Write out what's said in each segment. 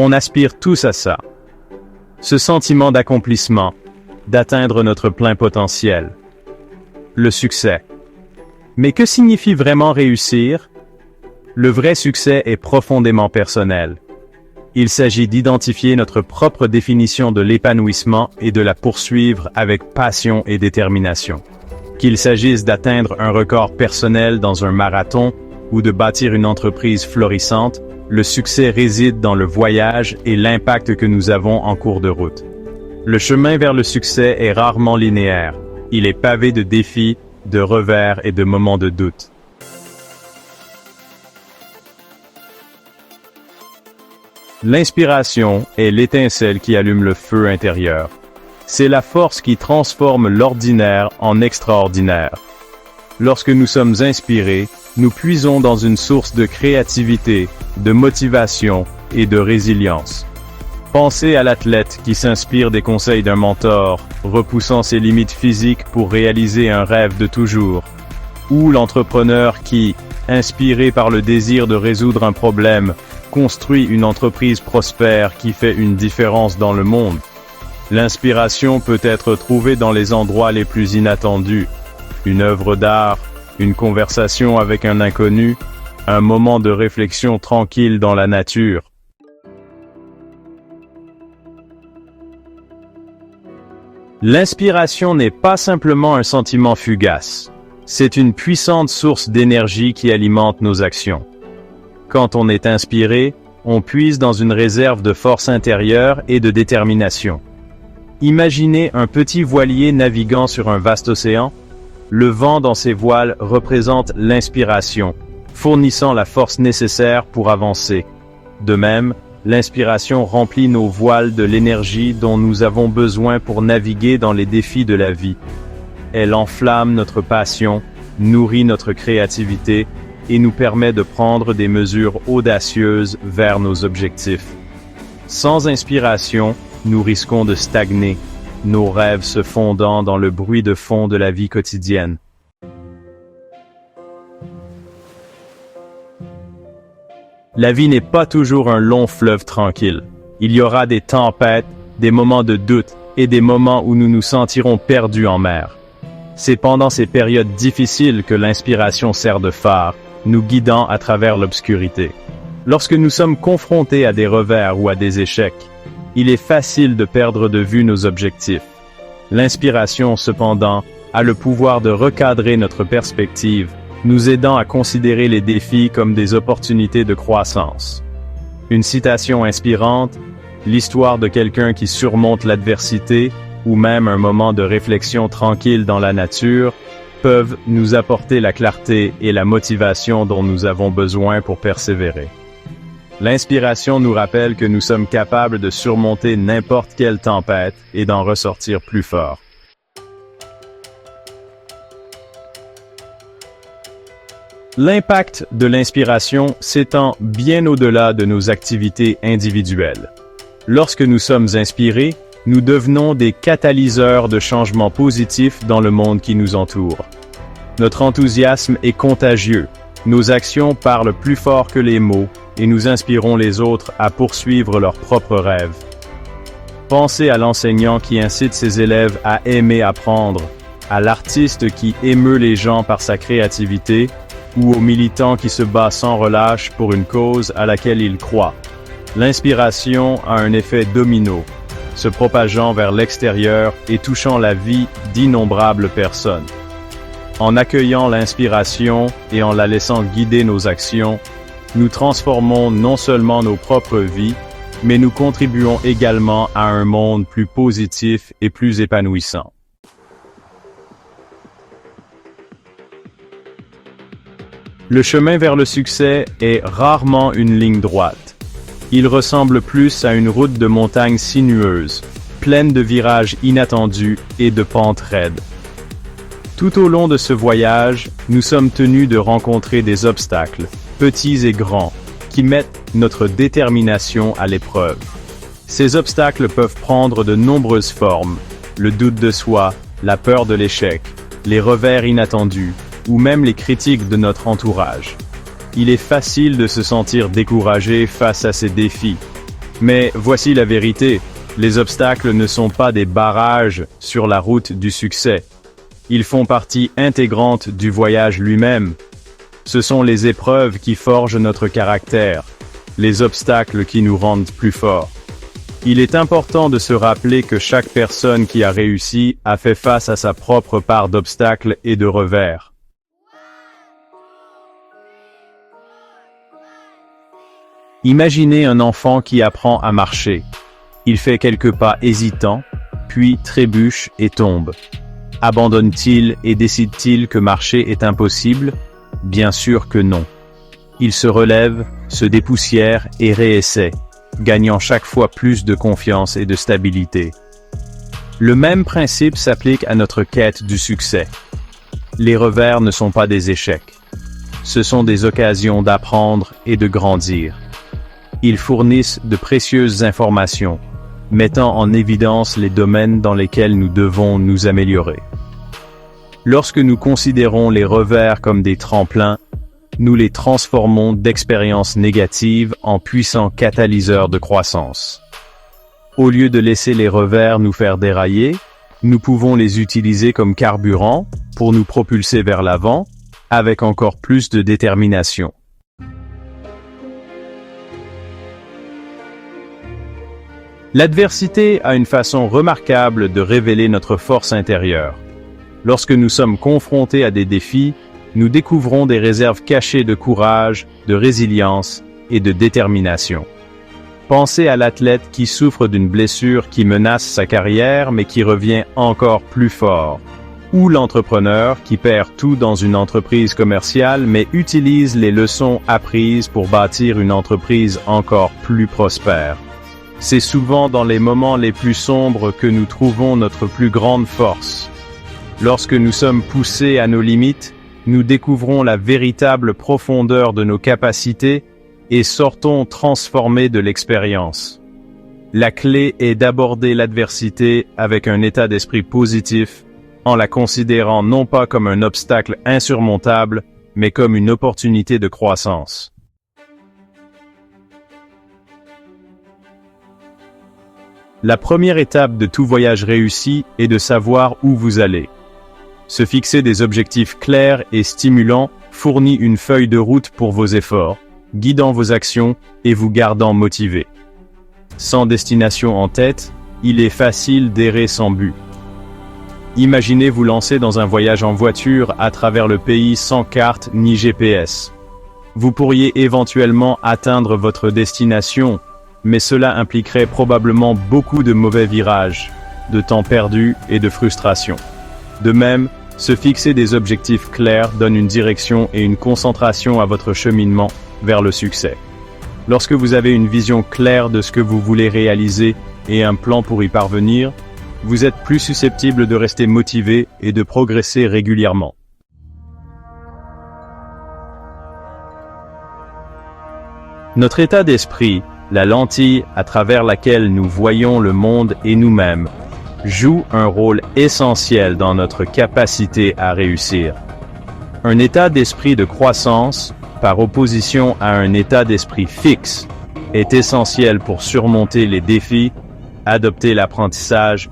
On aspire tous à ça. Ce sentiment d'accomplissement, d'atteindre notre plein potentiel. Le succès. Mais que signifie vraiment réussir? Le vrai succès est profondément personnel. Il s'agit d'identifier notre propre définition de l'épanouissement et de la poursuivre avec passion et détermination. Qu'il s'agisse d'atteindre un record personnel dans un marathon ou de bâtir une entreprise florissante, le succès réside dans le voyage et l'impact que nous avons en cours de route. Le chemin vers le succès est rarement linéaire. Il est pavé de défis, de revers et de moments de doute. L'inspiration est l'étincelle qui allume le feu intérieur. C'est la force qui transforme l'ordinaire en extraordinaire. Lorsque nous sommes inspirés, nous puisons dans une source de créativité, de motivation et de résilience. Pensez à l'athlète qui s'inspire des conseils d'un mentor, repoussant ses limites physiques pour réaliser un rêve de toujours. Ou l'entrepreneur qui, inspiré par le désir de résoudre un problème, construit une entreprise prospère qui fait une différence dans le monde. L'inspiration peut être trouvée dans les endroits les plus inattendus. Une œuvre d'art, une conversation avec un inconnu, un moment de réflexion tranquille dans la nature. L'inspiration n'est pas simplement un sentiment fugace. C'est une puissante source d'énergie qui alimente nos actions. Quand on est inspiré, on puise dans une réserve de force intérieure et de détermination. Imaginez un petit voilier naviguant sur un vaste océan. Le vent dans ses voiles représente l'inspiration, fournissant la force nécessaire pour avancer. De même, l'inspiration remplit nos voiles de l'énergie dont nous avons besoin pour naviguer dans les défis de la vie. Elle enflamme notre passion, nourrit notre créativité et nous permet de prendre des mesures audacieuses vers nos objectifs. Sans inspiration, nous risquons de stagner, nos rêves se fondant dans le bruit de fond de la vie quotidienne. La vie n'est pas toujours un long fleuve tranquille. Il y aura des tempêtes, des moments de doute et des moments où nous nous sentirons perdus en mer. C'est pendant ces périodes difficiles que l'inspiration sert de phare, nous guidant à travers l'obscurité. Lorsque nous sommes confrontés à des revers ou à des échecs, il est facile de perdre de vue nos objectifs. L'inspiration, cependant, a le pouvoir de recadrer notre perspective, nous aidant à considérer les défis comme des opportunités de croissance. Une citation inspirante, l'histoire de quelqu'un qui surmonte l'adversité, ou même un moment de réflexion tranquille dans la nature, peuvent nous apporter la clarté et la motivation dont nous avons besoin pour persévérer. L'inspiration nous rappelle que nous sommes capables de surmonter n'importe quelle tempête et d'en ressortir plus forts. L'impact de l'inspiration s'étend bien au-delà de nos activités individuelles. Lorsque nous sommes inspirés, nous devenons des catalyseurs de changements positifs dans le monde qui nous entoure. Notre enthousiasme est contagieux, nos actions parlent plus fort que les mots et nous inspirons les autres à poursuivre leurs propres rêves. Pensez à l'enseignant qui incite ses élèves à aimer apprendre, à l'artiste qui émeut les gens par sa créativité, ou au militant qui se bat sans relâche pour une cause à laquelle il croit. L'inspiration a un effet domino, se propageant vers l'extérieur et touchant la vie d'innombrables personnes. En accueillant l'inspiration et en la laissant guider nos actions, nous transformons non seulement nos propres vies, mais nous contribuons également à un monde plus positif et plus épanouissant. Le chemin vers le succès est rarement une ligne droite. Il ressemble plus à une route de montagne sinueuse, pleine de virages inattendus et de pentes raides. Tout au long de ce voyage, nous sommes tenus de rencontrer des obstacles, petits et grands, qui mettent notre détermination à l'épreuve. Ces obstacles peuvent prendre de nombreuses formes, le doute de soi, la peur de l'échec, les revers inattendus, ou même les critiques de notre entourage. Il est facile de se sentir découragé face à ces défis. Mais voici la vérité, les obstacles ne sont pas des barrages sur la route du succès. Ils font partie intégrante du voyage lui-même. Ce sont les épreuves qui forgent notre caractère, les obstacles qui nous rendent plus forts. Il est important de se rappeler que chaque personne qui a réussi a fait face à sa propre part d'obstacles et de revers. Imaginez un enfant qui apprend à marcher. Il fait quelques pas hésitants, puis trébuche et tombe. Abandonne-t-il et décide-t-il que marcher est impossible? Bien sûr que non. Il se relève, se dépoussière et réessaie, gagnant chaque fois plus de confiance et de stabilité. Le même principe s'applique à notre quête du succès. Les revers ne sont pas des échecs. Ce sont des occasions d'apprendre et de grandir. Ils fournissent de précieuses informations, mettant en évidence les domaines dans lesquels nous devons nous améliorer. Lorsque nous considérons les revers comme des tremplins, nous les transformons d'expériences négatives en puissants catalyseurs de croissance. Au lieu de laisser les revers nous faire dérailler, nous pouvons les utiliser comme carburant pour nous propulser vers l'avant, avec encore plus de détermination. L'adversité a une façon remarquable de révéler notre force intérieure. Lorsque nous sommes confrontés à des défis, nous découvrons des réserves cachées de courage, de résilience et de détermination. Pensez à l'athlète qui souffre d'une blessure qui menace sa carrière mais qui revient encore plus fort. Ou l'entrepreneur qui perd tout dans une entreprise commerciale mais utilise les leçons apprises pour bâtir une entreprise encore plus prospère. C'est souvent dans les moments les plus sombres que nous trouvons notre plus grande force. Lorsque nous sommes poussés à nos limites, nous découvrons la véritable profondeur de nos capacités et sortons transformés de l'expérience. La clé est d'aborder l'adversité avec un état d'esprit positif, en la considérant non pas comme un obstacle insurmontable, mais comme une opportunité de croissance. La première étape de tout voyage réussi est de savoir où vous allez. Se fixer des objectifs clairs et stimulants fournit une feuille de route pour vos efforts, guidant vos actions et vous gardant motivé. Sans destination en tête, il est facile d'errer sans but. Imaginez vous lancer dans un voyage en voiture à travers le pays sans carte ni GPS. Vous pourriez éventuellement atteindre votre destination, mais cela impliquerait probablement beaucoup de mauvais virages, de temps perdu et de frustration. De même, se fixer des objectifs clairs donne une direction et une concentration à votre cheminement vers le succès. Lorsque vous avez une vision claire de ce que vous voulez réaliser et un plan pour y parvenir, vous êtes plus susceptible de rester motivé et de progresser régulièrement. Notre état d'esprit, la lentille à travers laquelle nous voyons le monde et nous-mêmes, joue un rôle essentiel dans notre capacité à réussir. Un état d'esprit de croissance, par opposition à un état d'esprit fixe, est essentiel pour surmonter les défis, adopter l'apprentissage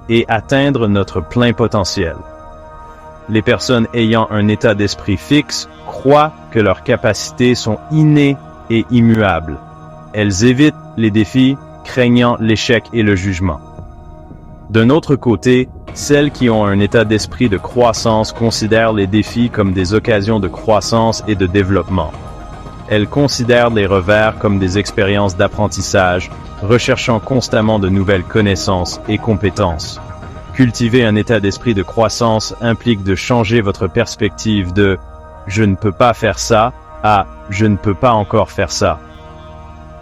et atteindre notre plein potentiel. Les personnes ayant un état d'esprit fixe croient que leurs capacités sont innées et immuables. Elles évitent les défis, craignant l'échec et le jugement. D'un autre côté, celles qui ont un état d'esprit de croissance considèrent les défis comme des occasions de croissance et de développement. Elles considèrent les revers comme des expériences d'apprentissage, recherchant constamment de nouvelles connaissances et compétences. Cultiver un état d'esprit de croissance implique de changer votre perspective de « je ne peux pas faire ça » à « je ne peux pas encore faire ça ».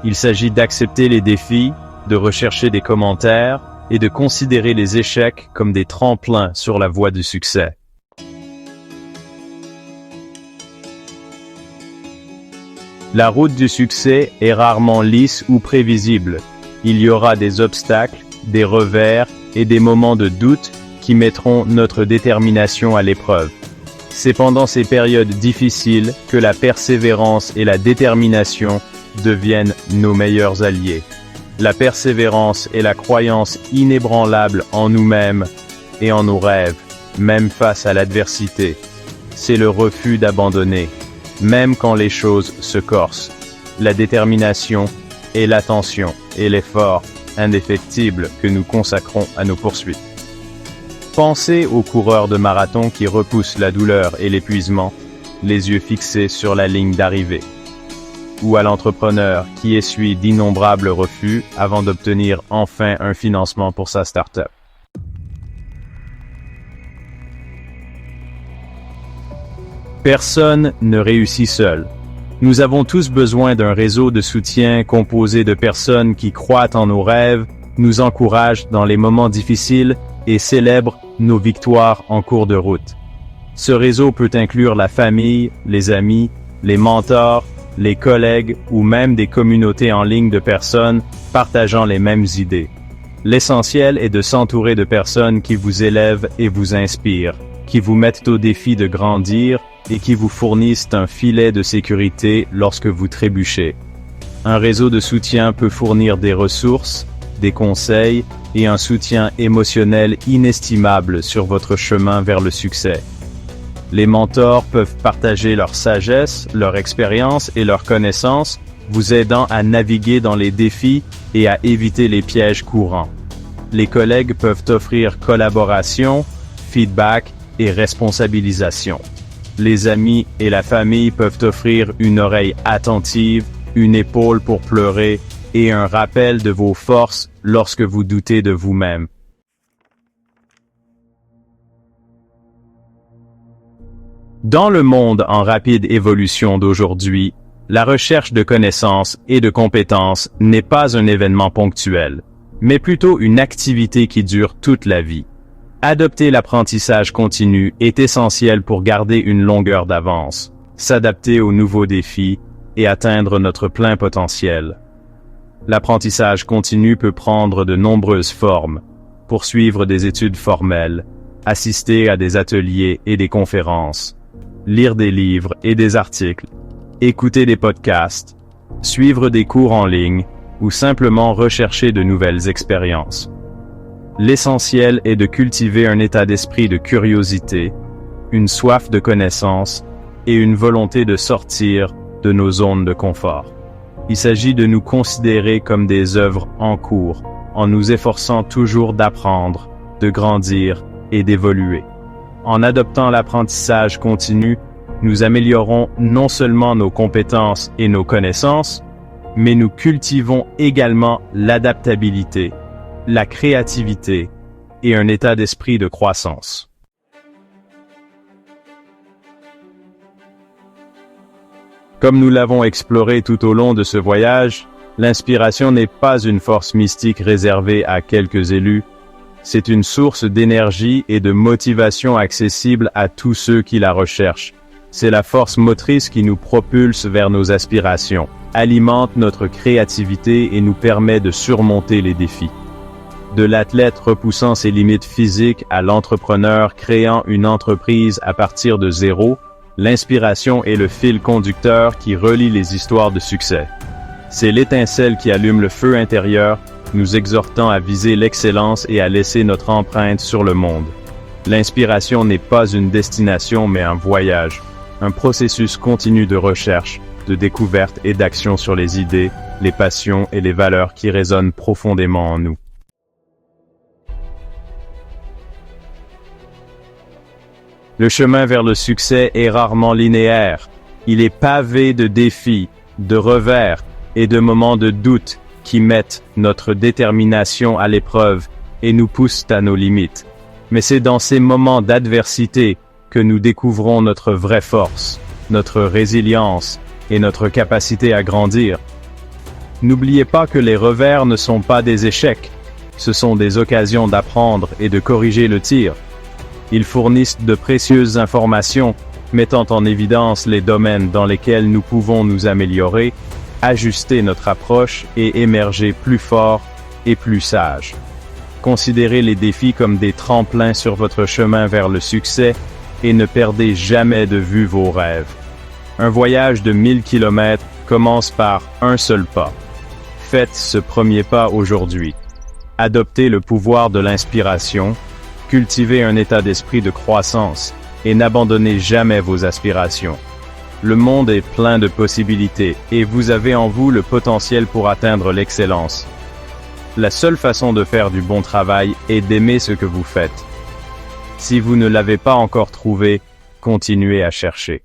Il s'agit d'accepter les défis, de rechercher des commentaires et de considérer les échecs comme des tremplins sur la voie du succès. La route du succès est rarement lisse ou prévisible. Il y aura des obstacles, des revers et des moments de doute qui mettront notre détermination à l'épreuve. C'est pendant ces périodes difficiles que la persévérance et la détermination deviennent nos meilleurs alliés. la persévérance et la croyance inébranlable en nous-mêmes et en nos rêves, même face à l'adversité. C'est le refus d'abandonner, même quand les choses se corsent. La détermination et l'attention et l'effort indéfectible que nous consacrons à nos poursuites. Pensez aux coureurs de marathon qui repoussent la douleur et l'épuisement, les yeux fixés sur la ligne d'arrivée. Ou à l'entrepreneur qui essuie d'innombrables refus avant d'obtenir enfin un financement pour sa start-up. Personne ne réussit seul. Nous avons tous besoin d'un réseau de soutien composé de personnes qui croient en nos rêves, nous encouragent dans les moments difficiles et célèbrent nos victoires en cours de route. Ce réseau peut inclure la famille, les amis, les mentors, les collègues ou même des communautés en ligne de personnes partageant les mêmes idées. L'essentiel est de s'entourer de personnes qui vous élèvent et vous inspirent, qui vous mettent au défi de grandir et qui vous fournissent un filet de sécurité lorsque vous trébuchez. Un réseau de soutien peut fournir des ressources, des conseils et un soutien émotionnel inestimable sur votre chemin vers le succès. Les mentors peuvent partager leur sagesse, leur expérience et leurs connaissances, vous aidant à naviguer dans les défis et à éviter les pièges courants. Les collègues peuvent offrir collaboration, feedback et responsabilisation. Les amis et la famille peuvent offrir une oreille attentive, une épaule pour pleurer et un rappel de vos forces lorsque vous doutez de vous-même. Dans le monde en rapide évolution d'aujourd'hui, la recherche de connaissances et de compétences n'est pas un événement ponctuel, mais plutôt une activité qui dure toute la vie. Adopter l'apprentissage continu est essentiel pour garder une longueur d'avance, s'adapter aux nouveaux défis et atteindre notre plein potentiel. L'apprentissage continu peut prendre de nombreuses formes, poursuivre des études formelles, assister à des ateliers et des conférences, lire des livres et des articles, écouter des podcasts, suivre des cours en ligne ou simplement rechercher de nouvelles expériences. L'essentiel est de cultiver un état d'esprit de curiosité, une soif de connaissance et une volonté de sortir de nos zones de confort. Il s'agit de nous considérer comme des œuvres en cours, en nous efforçant toujours d'apprendre, de grandir et d'évoluer. En adoptant l'apprentissage continu, nous améliorons non seulement nos compétences et nos connaissances, mais nous cultivons également l'adaptabilité, la créativité et un état d'esprit de croissance. Comme nous l'avons exploré tout au long de ce voyage, l'inspiration n'est pas une force mystique réservée à quelques élus, c'est une source d'énergie et de motivation accessible à tous ceux qui la recherchent. C'est la force motrice qui nous propulse vers nos aspirations, alimente notre créativité et nous permet de surmonter les défis. De l'athlète repoussant ses limites physiques à l'entrepreneur créant une entreprise à partir de zéro, l'inspiration est le fil conducteur qui relie les histoires de succès. C'est l'étincelle qui allume le feu intérieur, nous exhortant à viser l'excellence et à laisser notre empreinte sur le monde. L'inspiration n'est pas une destination mais un voyage, un processus continu de recherche, de découverte et d'action sur les idées, les passions et les valeurs qui résonnent profondément en nous. Le chemin vers le succès est rarement linéaire. Il est pavé de défis, de revers et de moments de doute qui mettent notre détermination à l'épreuve et nous poussent à nos limites. Mais c'est dans ces moments d'adversité que nous découvrons notre vraie force, notre résilience et notre capacité à grandir. N'oubliez pas que les revers ne sont pas des échecs, ce sont des occasions d'apprendre et de corriger le tir. Ils fournissent de précieuses informations, mettant en évidence les domaines dans lesquels nous pouvons nous améliorer, ajuster notre approche et émerger plus fort et plus sage. Considérez les défis comme des tremplins sur votre chemin vers le succès et ne perdez jamais de vue vos rêves. Un voyage de 1000 km commence par un seul pas. Faites ce premier pas aujourd'hui. Adoptez le pouvoir de l'inspiration, cultivez un état d'esprit de croissance et n'abandonnez jamais vos aspirations. Le monde est plein de possibilités et vous avez en vous le potentiel pour atteindre l'excellence. La seule façon de faire du bon travail est d'aimer ce que vous faites. Si vous ne l'avez pas encore trouvé, continuez à chercher.